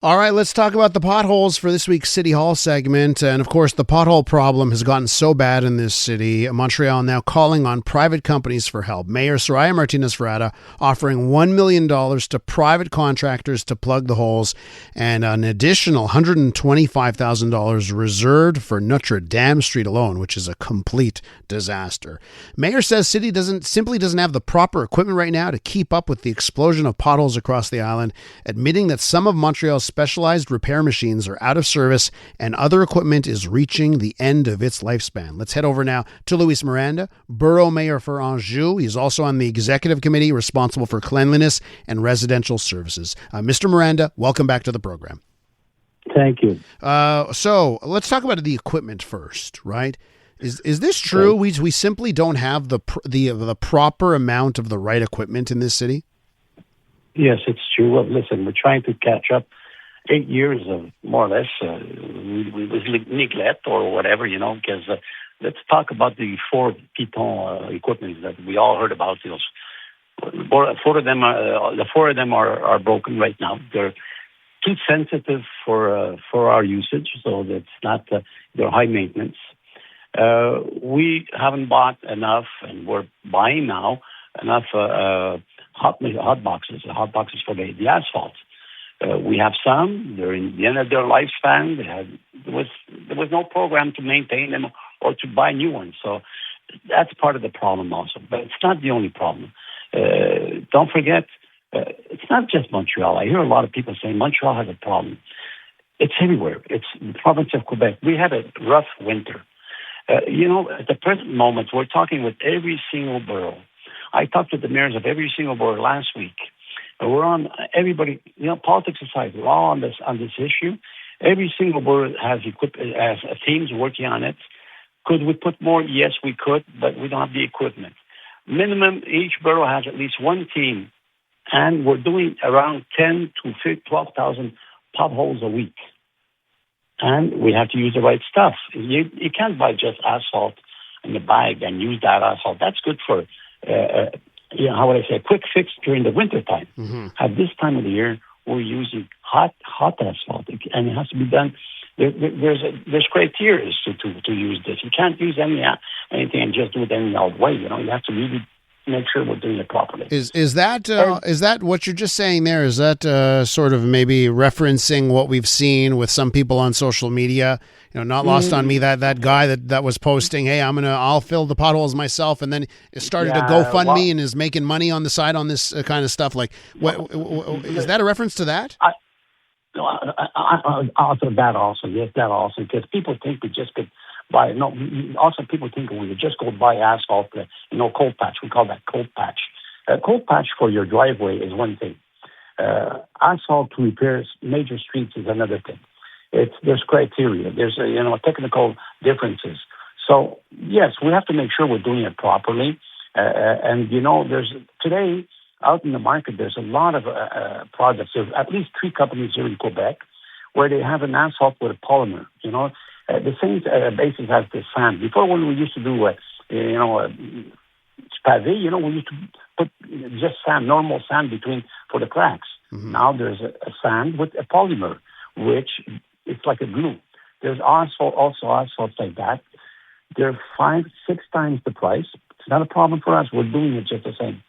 All right, let's talk about the potholes for this week's City Hall segment. And of course, the pothole problem has gotten so bad in this city. Montreal now calling on private companies for help. Mayor Soraya Martinez-Ferrada offering $1 million to private contractors to plug the holes, and an additional $125,000 reserved for Notre Dame Street alone, which is a complete disaster. Mayor says city simply doesn't have the proper equipment right now to keep up with the explosion of potholes across the island, admitting that some of Montreal's specialized repair machines are out of service and other equipment is reaching the end of its lifespan. Let's head over now to Luis Miranda, Borough Mayor for Anjou. He's also on the executive committee responsible for cleanliness and residential services. Mr. Miranda, welcome back to the program. Thank you. So let's talk about the equipment first, right? Is this true? We simply don't have the proper amount of the right equipment in this city? Yes, it's true. Well, listen, we're trying to catch up 8 years of more or less neglect or whatever, because let's talk about the four piton equipment that we all heard about. Four of them are broken right now. They're too sensitive for our usage, so that's not they're high maintenance. We haven't bought enough, and we're buying now enough hot boxes for the asphalt. We have some. They're in the end of their lifespan. There was no program to maintain them or to buy new ones. So that's part of the problem also. But it's not the only problem. Don't forget, it's not just Montreal. I hear a lot of people saying Montreal has a problem. It's everywhere. It's the province of Quebec. We had a rough winter. At the present moment, we're talking with every single borough. I talked to the mayors of every single borough last week. We're on everybody, politics aside, we're all on this issue. Every single borough has teams working on it. Could we put more? Yes, we could, but we don't have the equipment. Minimum, each borough has at least one team, and we're doing around 10 to 12,000 potholes a week. And we have to use the right stuff. You can't buy just asphalt in the bag and use that asphalt. That's good for how would I say, a quick fix during the winter time. Mm-hmm. At this time of the year, we're using hot asphalt, and it has to be done. There's criteria to use this. You can't use anything and just do it any old way. You have to really make sure we're doing it properly. Is that what you're just saying there? Is that sort of maybe referencing what we've seen with some people on social media? Not lost on me that guy that was posting, "Hey, I'll fill the potholes myself," and then it started a GoFundMe and is making money on the side on this kind of stuff. Like, what is that a reference to that? Also, that also, yes, that also, because people think we just could buy. No, also people think we would just go buy asphalt. Cold patch. We call that cold patch. Cold patch for your driveway is one thing. Asphalt to repair major streets is another thing. There's criteria. There's technical differences. So yes, we have to make sure we're doing it properly. There's today out in the market. There's a lot of products. There's at least 3 companies here in Quebec where they have an asphalt with a polymer. The same basis as the sand. Before, when we used to do pavé, we used to put just sand, normal sand for the cracks. Mm-hmm. Now there's a sand with a polymer, which it's like a glue. There's also asphalt like that. They're 5-6 times the price. It's not a problem for us. We're doing it just the same.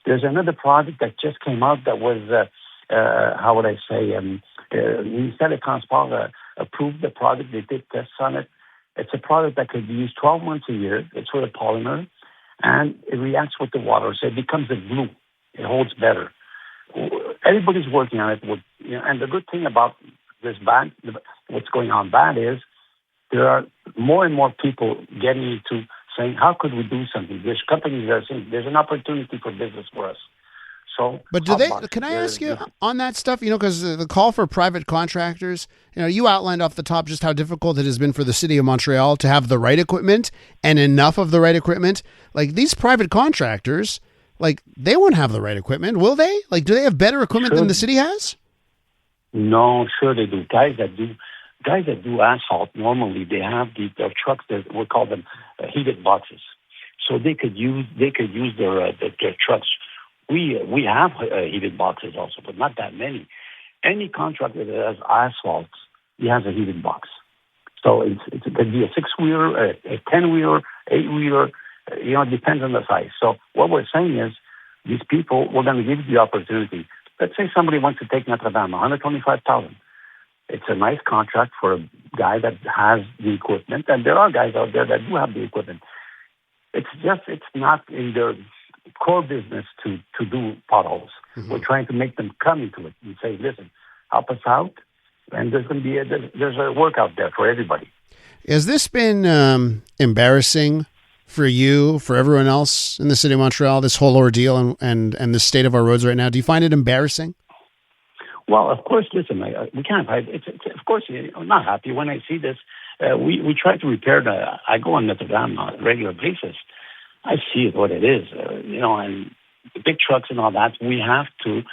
There's another product that just came out that was, how would I say, Ministère des Transports approved the product. They did tests on it. It's a product that could be used 12 months a year. It's with a polymer, and it reacts with the water, so it becomes a glue. It holds better. Everybody's working on it. And the good thing about what's going on bad is there are more and more people getting into saying, how could we do something? There's companies that are saying there's an opportunity for business for us. So, but can I ask you on that stuff, because the call for private contractors, you outlined off the top just how difficult it has been for the city of Montreal to have the right equipment and enough of the right equipment. Like, these private contractors, they won't have the right equipment, will they? Do they have better equipment than the city has? No, sure they do. Guys that do asphalt, normally they have their trucks that we call them heated boxes, so they could use their trucks. We have heated boxes also, but not that many. Any contractor that has asphalt, he has a heating box. So it could be a 6-wheeler, a 10-wheeler, 8-wheeler. It depends on the size. So what we're saying is, these people, we're going to give you the opportunity. Let's say somebody wants to take Notre Dame, $125,000. It's a nice contract for a guy that has the equipment, and there are guys out there that do have the equipment. It's not in their core business to do potholes. Mm-hmm. We're trying to make them come into it and say, listen, help us out, and there's going to be there's a work out there for everybody. Has this been embarrassing for you, for everyone else in the city of Montreal, this whole ordeal and the state of our roads right now? Do you find it embarrassing? Well, of course, listen, we can't hide. Of course, I'm not happy when I see this. We try to repair I go on Notre Dame on a regular basis. I see it what it is, and the big trucks and all that. We have to,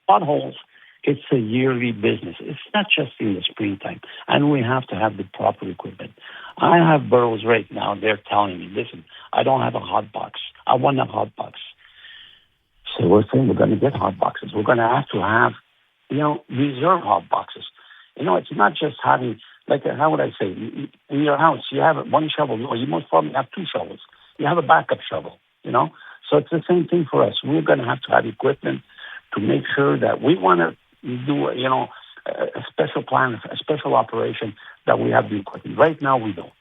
potholes. It's a yearly business. It's not just in the springtime, and we have to have the proper equipment. I have boroughs right now. They're telling me, listen, I don't have a hot box. I want a hot box. So we're saying we're going to get hot boxes. We're going to have, reserve hot boxes. It's not just having, how would I say, in your house, you have one shovel. No, you most probably have 2 shovels. You have a backup shovel, So it's the same thing for us. We're going to have equipment to make sure that we want to do, a special plan, a special operation that we have the equipment. Right now, we don't.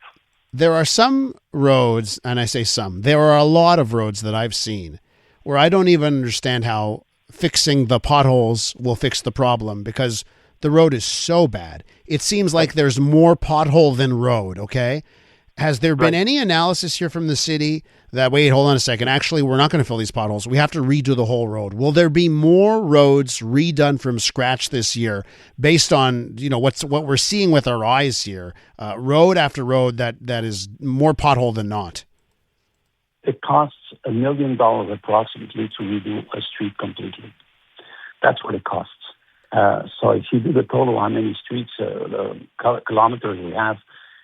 There are some roads, and I say some, there are a lot of roads that I've seen where I don't even understand how fixing the potholes will fix the problem because the road is so bad. It seems like there's more pothole than road, okay? Has there been any analysis here from the city that, wait, hold on a second, actually, we're not going to fill these potholes. We have to redo the whole road. Will there be more roads redone from scratch this year based on, what we're seeing with our eyes here, road after road that is more pothole than not? It costs $1 million approximately to redo a street completely. That's what it costs. So if you do the total how many streets, the kilometers we have,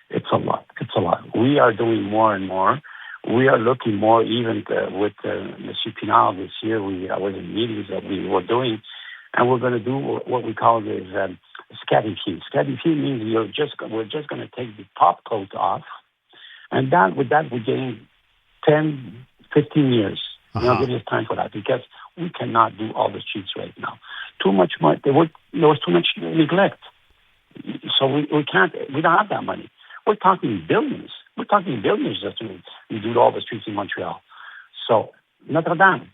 it's a lot. It's a lot. We are doing more and more. We are looking more even with Monsieur Pinard this year. I was in meetings that we were doing, and we're going to do what we call is scatty-fee. Scatty-fee means we're just going to take the top coat off, and with that we gain 10, 15 years. Give us time for that because we cannot do all the streets right now. Too much money. There was too much neglect. So we can't. We don't have that money. We're talking billions. We're talking billions just to do all the streets in Montreal. So Notre Dame,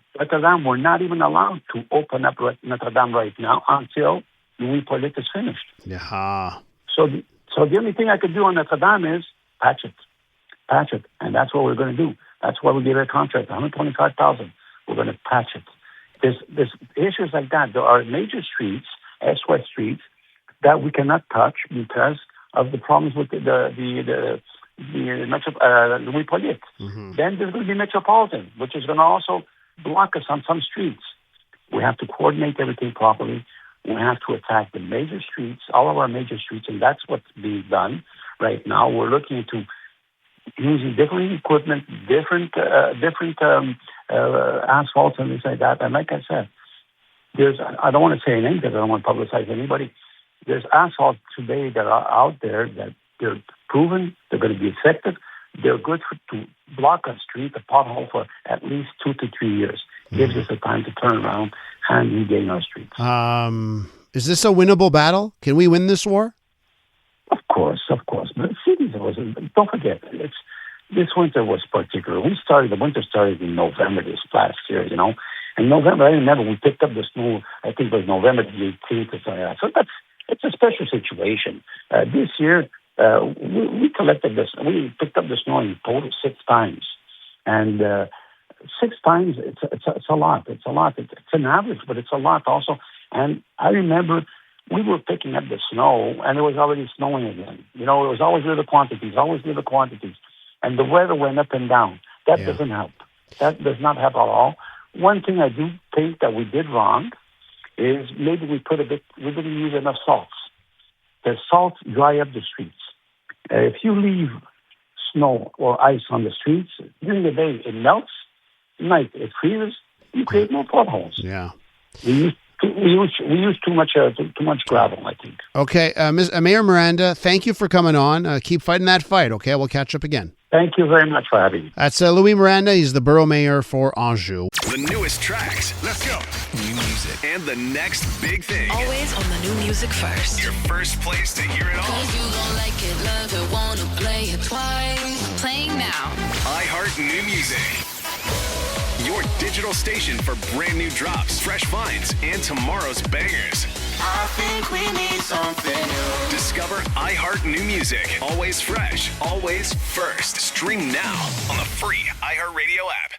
we're not even allowed to open up Notre Dame right now until Louis Polit is finished. Yeah. So the only thing I could do on Notre Dame is patch it, and that's what we're going to do. That's why we gave a contract, $125,000. We're going to patch it. There's issues like that. There are major streets, S-West streets, that we cannot touch because of the problems with the Louis Polit. Mm-hmm. Then there's going to be Metropolitan, which is going to also block us on some streets. We have to coordinate everything properly. We have to attack the major streets, all of our major streets, and that's what's being done right now. We're looking into using different equipment, different asphalt and things like that. And like I said, I don't want to say a name because I don't want to publicize anybody. There's asphalt today that are out there that they're proven, they're going to be effective. They're good to block a street, a pothole for at least 2 to 3 years. Gives us the time to turn around and regain our streets. Is this a winnable battle? Can we win this war? Of course. But cities, don't forget, this winter was particular. The winter started in November this last year, In November, I remember we picked up the snow, I think it was November the 18th or something like that. So it's a special situation. This year, we picked up the snow in total 6 times. And 6 times, it's a lot. It's a lot. It's an average, but it's a lot also. And I remember we were picking up the snow, and it was already snowing again. It was always little quantities. And the weather went up and down. That doesn't help. That does not help at all. One thing I do think that we did wrong is maybe we didn't use enough salts. The salts dry up the streets. If you leave snow or ice on the streets, during the day it melts, at night it freezes, you create more potholes. Yeah. We use We use too much gravel, I think. Okay, Mayor Miranda, thank you for coming on. Keep fighting that fight, okay? We'll catch up again. Thank you very much for having me. That's Louis Miranda. He's the borough mayor for Anjou. The newest tracks. Let's go. New music. And the next big thing. Always on the new music first. Your first place to hear it all. 'Cause you gon' like it, love it, wanna play it twice. Playing now. iHeart New Music. Your digital station for brand new drops, fresh finds, and tomorrow's bangers. I think we need something new. Discover iHeart New Music. Always fresh, always first. Stream now on the free iHeartRadio app.